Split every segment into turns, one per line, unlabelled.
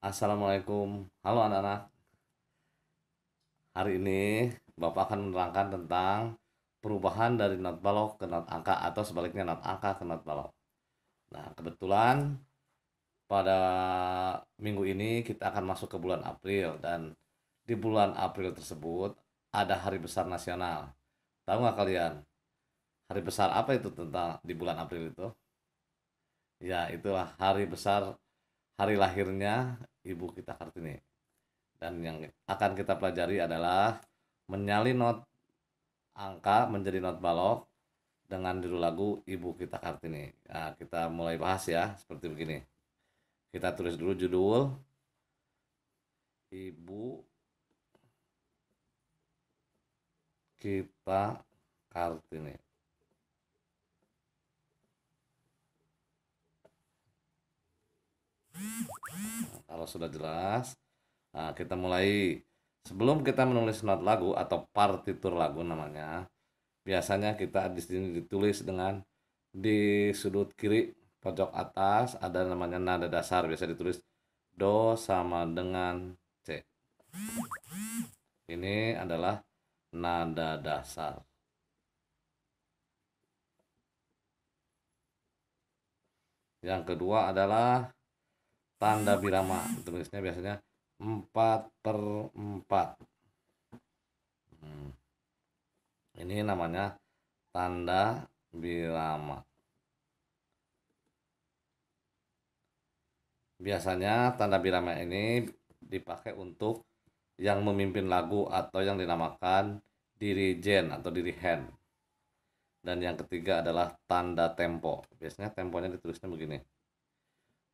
Assalamualaikum, halo anak-anak. Hari ini Bapak akan menerangkan tentang perubahan dari not balok ke not angka atau sebaliknya not angka ke not balok. Nah, kebetulan pada minggu ini kita akan masuk ke bulan April dan di bulan April tersebut ada hari besar nasional. Tahu nggak kalian hari besar apa itu tentang di bulan April itu? Ya, itulah hari besar hari lahirnya Ibu kita Kartini. Dan yang akan kita pelajari adalah menyalin not angka menjadi not balok dengan judul lagu Ibu Kita Kartini. Nah, kita mulai bahas ya, seperti begini. Kita tulis dulu judul Ibu Kita Kartini. Nah, kalau sudah jelas, nah kita mulai. Sebelum kita menulis not lagu atau partitur lagu namanya, biasanya kita di sini ditulis dengan di sudut kiri pojok atas ada namanya nada dasar, biasa ditulis do sama dengan C. Ini adalah nada dasar. Yang kedua adalah tanda birama, tulisnya biasanya 4/4. Ini namanya tanda birama. Biasanya tanda birama ini dipakai untuk yang memimpin lagu atau yang dinamakan dirijen atau dirihen. Dan yang ketiga adalah tanda tempo. Biasanya temponya ditulisnya begini.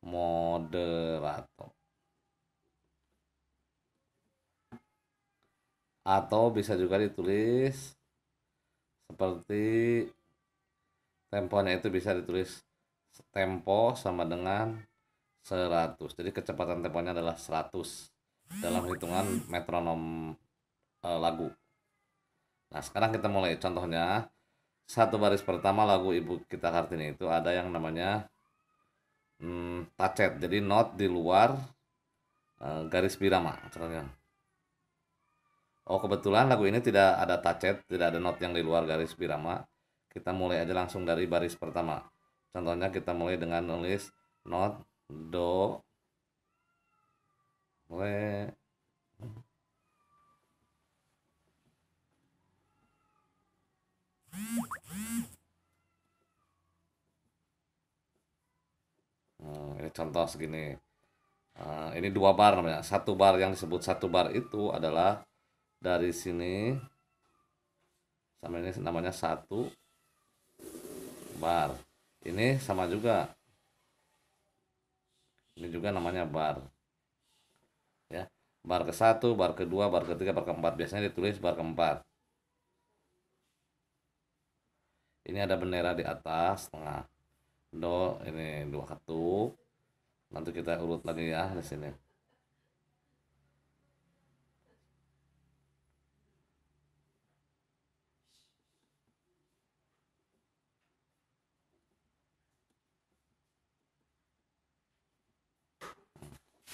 Moderato. Atau bisa juga ditulis seperti temponya itu bisa ditulis tempo sama dengan 100. Jadi kecepatan temponya adalah 100 dalam hitungan metronom lagu. Nah, sekarang kita mulai contohnya. Satu baris pertama lagu Ibu Kita Kartini itu ada yang namanya tacet. Jadi not di luar garis birama. Contohnya. Oh, kebetulan lagu ini tidak ada tacet, tidak ada not yang di luar garis birama. Kita mulai aja langsung dari baris pertama. Contohnya kita mulai dengan nulis not do re. Ini contoh segini. Ini 2 bar namanya. 1 bar yang disebut 1 bar itu adalah dari sini sama ini namanya 1 bar. Ini sama juga. Ini juga namanya bar. Ya. Bar ke-1, bar kedua, bar ketiga, bar keempat. Biasanya ditulis bar keempat. Ini ada bendera di atas tengah. Do, ini 2 ketuk. Nanti kita urut lagi ya di sini.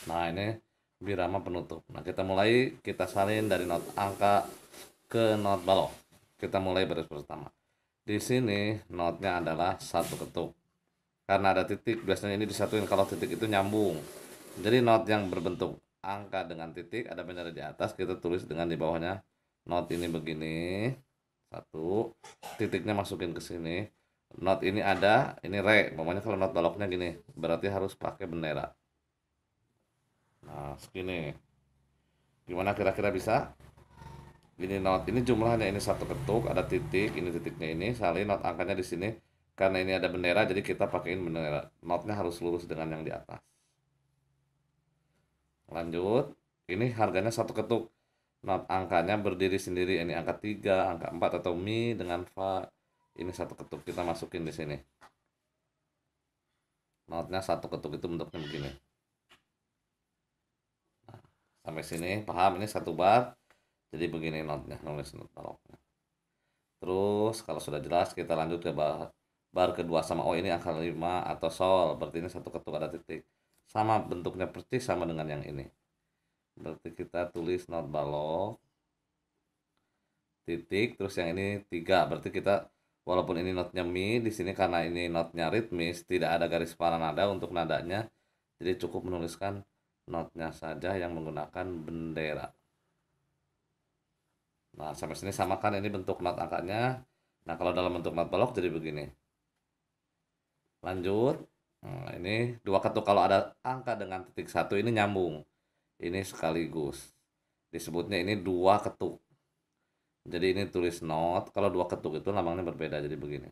Nah, ini birama penutup. Nah, kita mulai, kita salin dari not angka ke not balok. Kita mulai baris pertama. Di sini notnya adalah 1 ketuk. Karena ada titik, biasanya ini disatuin kalau titik itu nyambung. Jadi not yang berbentuk angka dengan titik, ada bendera di atas, kita tulis dengan di bawahnya not ini begini. 1, titiknya masukin ke sini. Not ini ada, ini re. Pokoknya kalau not baloknya gini, berarti harus pakai bendera. Nah, segini. Gimana kira-kira bisa? Ini not, ini jumlahnya ini 1 ketuk, ada titik, ini titiknya ini, salin not angkanya di sini. Karena ini ada bendera, jadi kita pakaiin bendera. Notnya harus lurus dengan yang di atas. Lanjut, ini harganya 1 ketuk. Not angkanya berdiri sendiri, ini angka 3, angka 4 atau mi dengan fa. Ini 1 ketuk, kita masukin di sini. Notnya 1 ketuk itu bentuknya begini. Sampai sini paham, ini 1 bar. Jadi begini notnya, nulis not baloknya. Terus kalau sudah jelas kita lanjut ke bar kedua sama oh ini angka 5 atau sol, berarti ini 1 ketuk ada titik. sama bentuknya persis sama dengan yang ini. Berarti kita tulis not balok titik, terus yang ini 3. Berarti kita walaupun ini notnya mi, di sini karena ini notnya ritmis, tidak ada garis para nada untuk nadanya. Jadi cukup menuliskan notnya saja yang menggunakan bendera. Nah, sampai sini sama kan ini bentuk not angkanya. Nah, kalau dalam bentuk not balok jadi begini. Lanjut. Nah, ini dua ketuk, kalau ada angka dengan titik satu ini nyambung. Ini sekaligus. Disebutnya ini dua ketuk. Jadi ini tulis not, kalau dua ketuk itu lambangnya berbeda, jadi begini.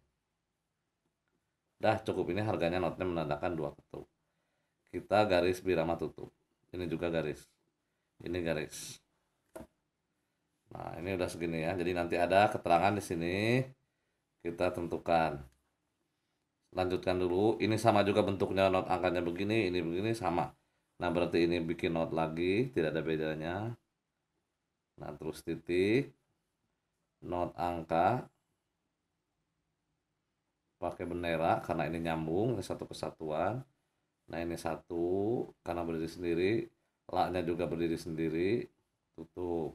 Dah cukup, ini harganya notnya menandakan dua ketuk. Kita garis birama tutup. Ini juga garis. Ini garis. Nah, ini udah segini ya. Jadi nanti ada keterangan di sini. Kita tentukan. Lanjutkan dulu. Ini sama juga bentuknya, not angkanya begini, ini begini sama. Nah, berarti ini bikin not lagi, tidak ada bedanya. Nah, terus titik, not angka, pakai bendera karena ini nyambung, ini satu kesatuan. Nah, ini satu karena berdiri sendiri, la-nya juga berdiri sendiri, tutup.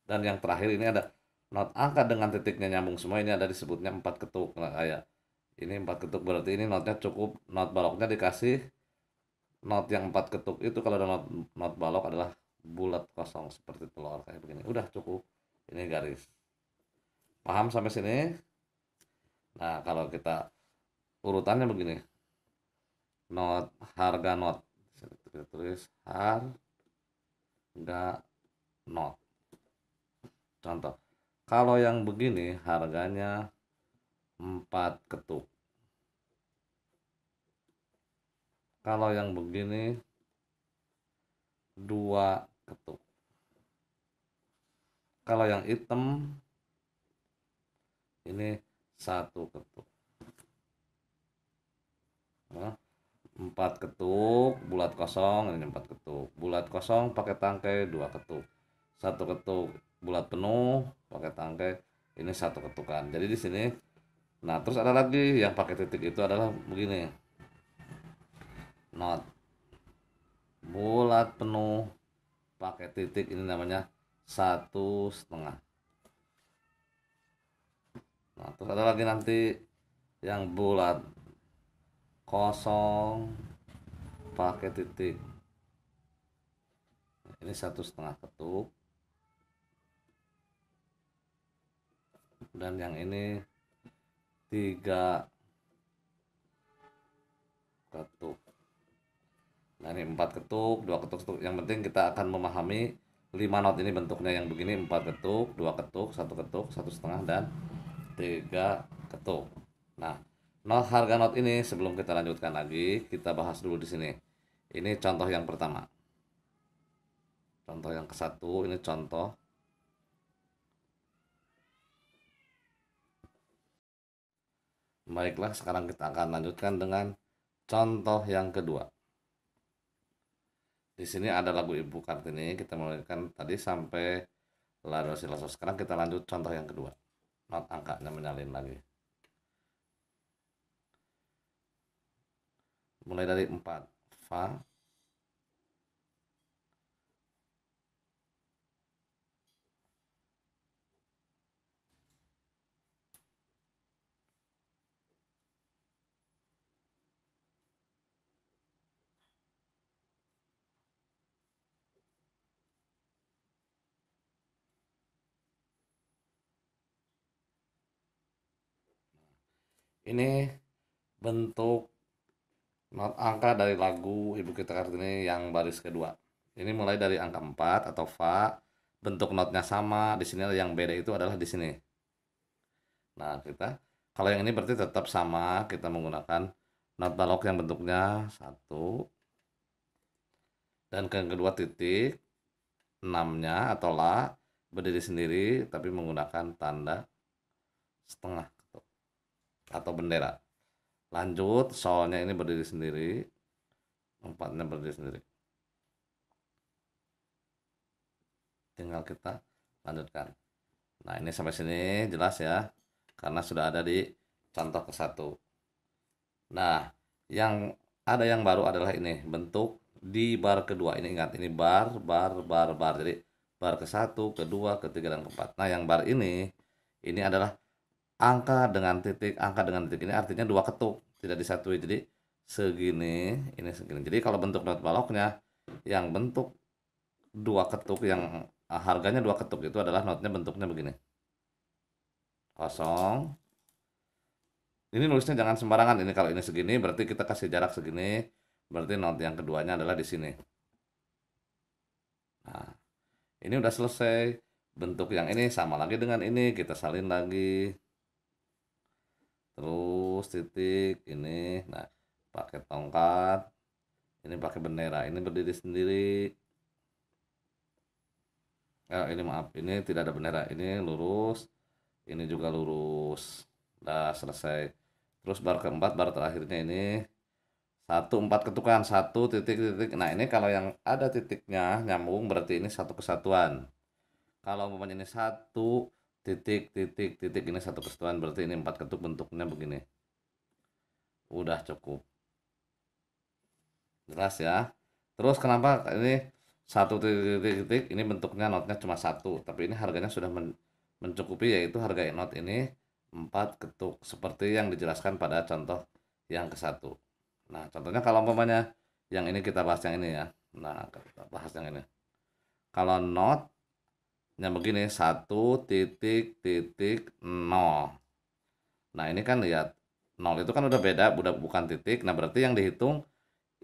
Dan yang terakhir ini ada not angka dengan titiknya nyambung semua, ini ada disebutnya 4 ketuk. Nah, kayak ini 4 ketuk, berarti ini notnya cukup, not baloknya dikasih not yang 4 ketuk itu. Kalau ada not balok adalah bulat kosong seperti telur kayak begini. Udah cukup, ini garis. Paham sampai sini? Nah, kalau kita urutannya begini, not, harga not, kita tulis harga not. Contoh, kalau yang begini harganya 4 ketuk. Kalau yang begini 2 ketuk. Kalau yang hitam ini 1 ketuk. Nah, 4 ketuk bulat kosong, ini 4 ketuk. Bulat kosong pakai tangkai 2 ketuk. 1 ketuk bulat penuh pakai tangkai, ini 1 ketukan. Jadi di sini, nah terus ada lagi yang pakai titik itu adalah begini. Not bulat penuh pakai titik, ini namanya 1,5. Nah, terus ada lagi nanti yang bulat kosong pakai titik, ini 1,5 ketuk. Dan yang ini 3 ketuk. Nah, ini 4 ketuk, 2 ketuk. Yang penting kita akan memahami 5 not ini bentuknya yang begini, 4 ketuk, 2 ketuk, 1 ketuk, 1,5, dan 3 ketuk. Nah, not, harga not ini sebelum kita lanjutkan lagi, kita bahas dulu di sini. Ini contoh yang pertama. Contoh yang ke-1, ini contoh. Baiklah, sekarang kita akan lanjutkan dengan contoh yang kedua. Di sini ada lagu Ibu Kartini, kita mulaikan tadi sampai la do si la sol. Sekarang kita lanjut contoh yang kedua. Not angkanya menyalin lagi. Mulai dari 4. Fa, ini bentuk not angka dari lagu Ibu Kita Kartini yang baris kedua. Ini mulai dari angka 4 atau fa, bentuk notnya sama. Di sini yang beda itu adalah di sini. Nah, kita kalau yang ini berarti tetap sama, kita menggunakan not balok yang bentuknya 1, dan yang kedua titik 6-nya atau la berdiri sendiri tapi menggunakan tanda setengah atau bendera. Lanjut, solnya ini berdiri sendiri, 4-nya berdiri sendiri. Tinggal kita lanjutkan. Nah, ini sampai sini jelas ya, karena sudah ada di contoh ke-1. Nah, yang ada yang baru adalah ini, bentuk di bar kedua. Ini ingat, ini bar, bar, bar, bar. Jadi bar ke satu, kedua, ketiga, dan keempat. Nah, yang bar ini adalah angka dengan titik, angka dengan titik. Ini artinya dua ketuk, tidak disatui. Jadi segini, ini segini. Jadi kalau bentuk not baloknya, yang bentuk dua ketuk, yang harganya dua ketuk itu adalah notnya bentuknya begini. Kosong. Ini nulisnya jangan sembarangan. Ini kalau ini segini, berarti kita kasih jarak segini. Berarti not yang keduanya adalah di sini. Nah, ini udah selesai. Bentuk yang ini sama lagi dengan ini, kita salin lagi. Terus titik ini, nah pakai tongkat, ini pakai bendera, ini berdiri sendiri. Ini maaf, ini tidak ada bendera, ini lurus, ini juga lurus. Udah selesai. Terus bar keempat, bar terakhirnya ini satu, empat ketukan, satu titik titik. Nah, ini kalau yang ada titiknya nyambung berarti ini satu kesatuan. Kalau umpamanya ini satu titik titik titik, ini satu kesatuan, berarti ini empat ketuk, bentuknya begini. Udah cukup jelas ya. Terus kenapa ini satu titik titik titik, ini bentuknya notnya cuma satu, tapi ini harganya sudah mencukupi, yaitu harga not ini 4 ketuk seperti yang dijelaskan pada contoh yang ke satu. Nah, contohnya kalau umpamanya yang ini, kita bahas yang ini ya. Nah, kita bahas yang ini. Kalau notnya begini, satu titik titik nol. Nah, ini kan lihat, nol itu kan udah beda, udah bukan titik. Nah, berarti yang dihitung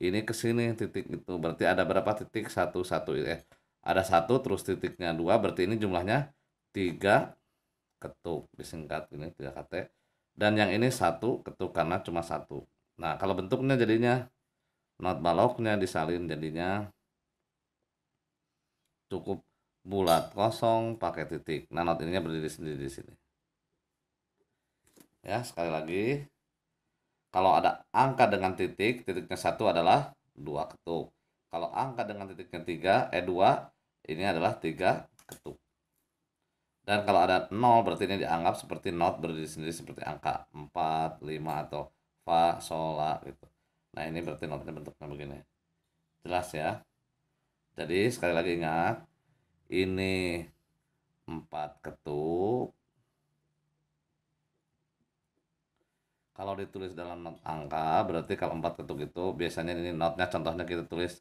ini ke sini titik itu. Berarti ada berapa titik? Satu, satu. Ada satu, terus titiknya dua, berarti ini jumlahnya tiga ketuk. Disingkat ini 3 KT. Dan yang ini satu ketuk karena cuma satu. Nah, kalau bentuknya jadinya not baloknya disalin jadinya cukup bulat kosong pakai titik. Nah, not ininya berdiri sendiri di sini. Ya, sekali lagi. Kalau ada angka dengan titik, titiknya satu adalah dua ketuk. Kalau angka dengan titiknya dua, ini adalah tiga ketuk. Dan kalau ada 0, berarti ini dianggap seperti not berdiri sendiri seperti angka 4, 5, atau fa, sol, la gitu. Nah, ini berarti notnya bentuknya begini. Jelas ya? Jadi sekali lagi ingat, ini 4 ketuk. Kalau ditulis dalam not angka, berarti kalau 4 ketuk itu biasanya ini notnya, contohnya kita tulis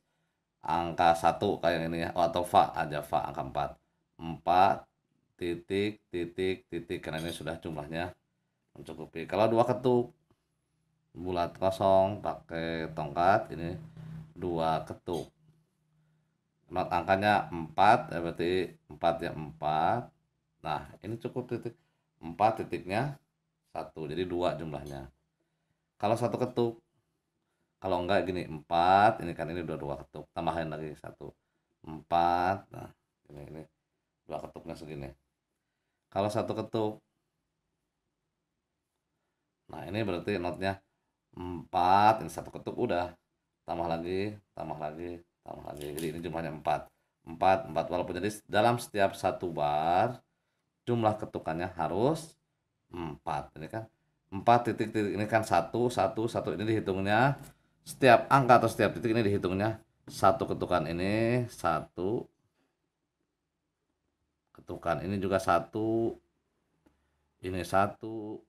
angka 1 kayak ini ya, atau fa aja, fa angka 4. 4 titik titik titik, karena ini sudah jumlahnya mencukupi. Kalau dua ketuk bulat kosong pakai tongkat, ini dua ketuk. Not angkanya 4, berarti 4 ya 4. Nah, ini cukup titik 4 titiknya satu, jadi dua jumlahnya. Kalau satu ketuk, kalau enggak gini 4, ini kan ini udah dua ketuk, tambahin lagi satu 4. Nah, ini dua ketuknya segini. Kalau satu ketuk, nah ini berarti notnya 4, ini satu ketuk udah, tambah lagi tambah lagi tambah lagi, jadi ini jumlahnya 4 4 4. Walaupun jadi dalam setiap satu bar jumlah ketukannya harus 4. Ini kan 4 titik titik, ini kan satu satu satu, ini dihitungnya setiap angka atau setiap titik ini dihitungnya satu ketukan. Ini satu ketukan, ini juga satu, ini satu,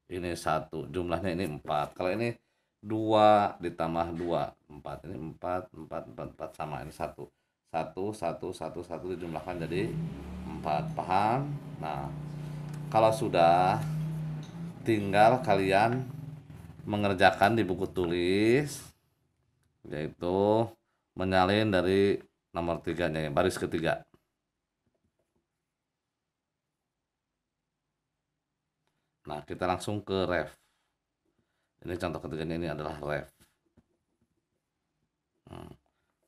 ini satu, jumlahnya ini 4. Kalau ini 2 ditambah 2 4, ini 4 4 4 4, sama ini satu satu satu satu satu, dijumlahkan jadi 4. Paham? Nah, kalau sudah, tinggal kalian mengerjakan di buku tulis, yaitu menyalin dari nomor 3-nya, baris ketiga. Nah, kita langsung ke ref. Ini contoh ketiganya, ini adalah ref.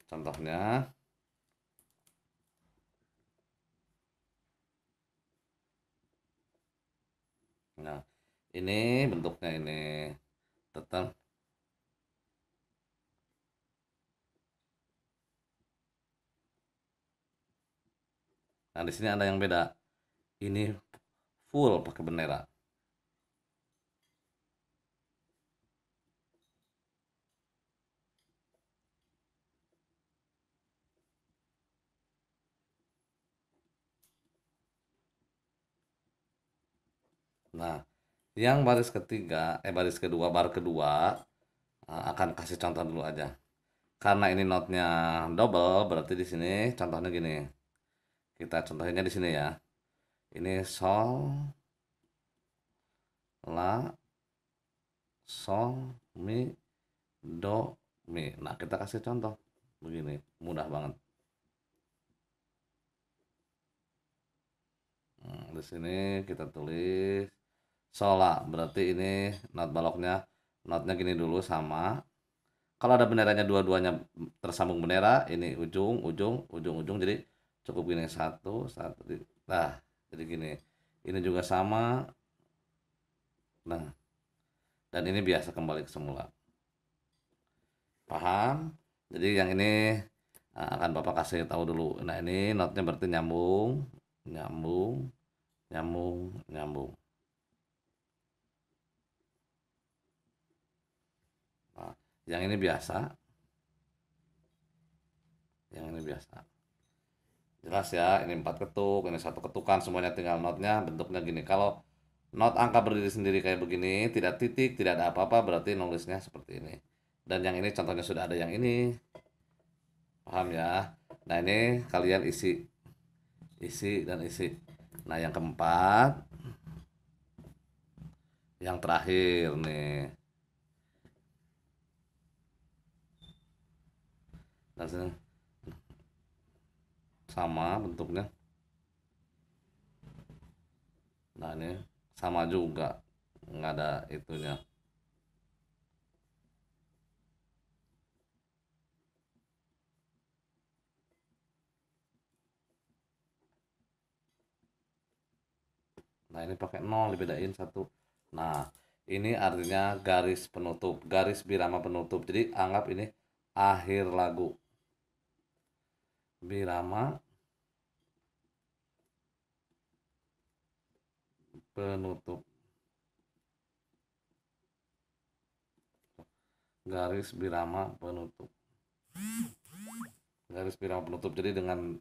Contohnya, nah ini bentuknya ini tetap. Nah, di sini ada yang beda. Ini full pakai bendera. Nah, yang baris ketiga, baris kedua, bar kedua, akan kasih contoh dulu aja. Karena ini notnya double, berarti di sini contohnya gini. Kita contohinnya di sini ya. Ini sol, la, sol, mi, do, mi. Nah, kita kasih contoh begini, mudah banget. Di sini kita tulis sola, berarti ini not baloknya, notnya gini dulu sama. Kalau ada benderanya dua-duanya tersambung bendera, ini ujung, ujung, ujung, ujung, jadi cukup gini satu, satu. Nah, jadi gini. Ini juga sama. Nah, dan ini biasa kembali ke semula. Paham? Jadi yang ini akan Bapak kasih tahu dulu. Nah, ini notnya berarti nyambung, nyambung, nyambung, nyambung. Nah, yang ini biasa, yang ini biasa. Jelas ya, ini 4 ketuk, ini satu ketukan, semuanya tinggal notnya bentuknya gini. Kalau not angka berdiri sendiri kayak begini, tidak titik, tidak ada apa-apa, berarti nulisnya seperti ini. Dan yang ini contohnya sudah ada yang ini. Paham ya? Nah, ini kalian isi, isi dan isi. Nah, yang keempat, yang terakhir nih. Dan sini sama bentuknya. Nah, ini sama juga, nggak ada itunya. Nah, ini pakai 0 dibedain satu. Nah, ini artinya garis penutup, garis birama penutup. Jadi anggap ini akhir lagu. Birama penutup. Garis birama penutup. Garis birama penutup. Jadi dengan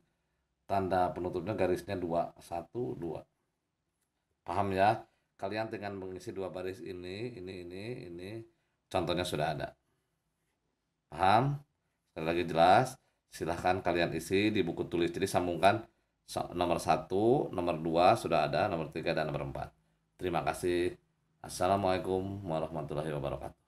tanda penutupnya garisnya 2, 1, 2. Paham ya? Kalian dengan mengisi dua baris ini, contohnya sudah ada. Paham? Sekali lagi jelas. Silahkan kalian isi di buku tulis. Jadi sambungkan nomor 1, nomor 2 sudah ada, nomor 3 dan nomor 4. Terima kasih. Assalamualaikum warahmatullahi wabarakatuh.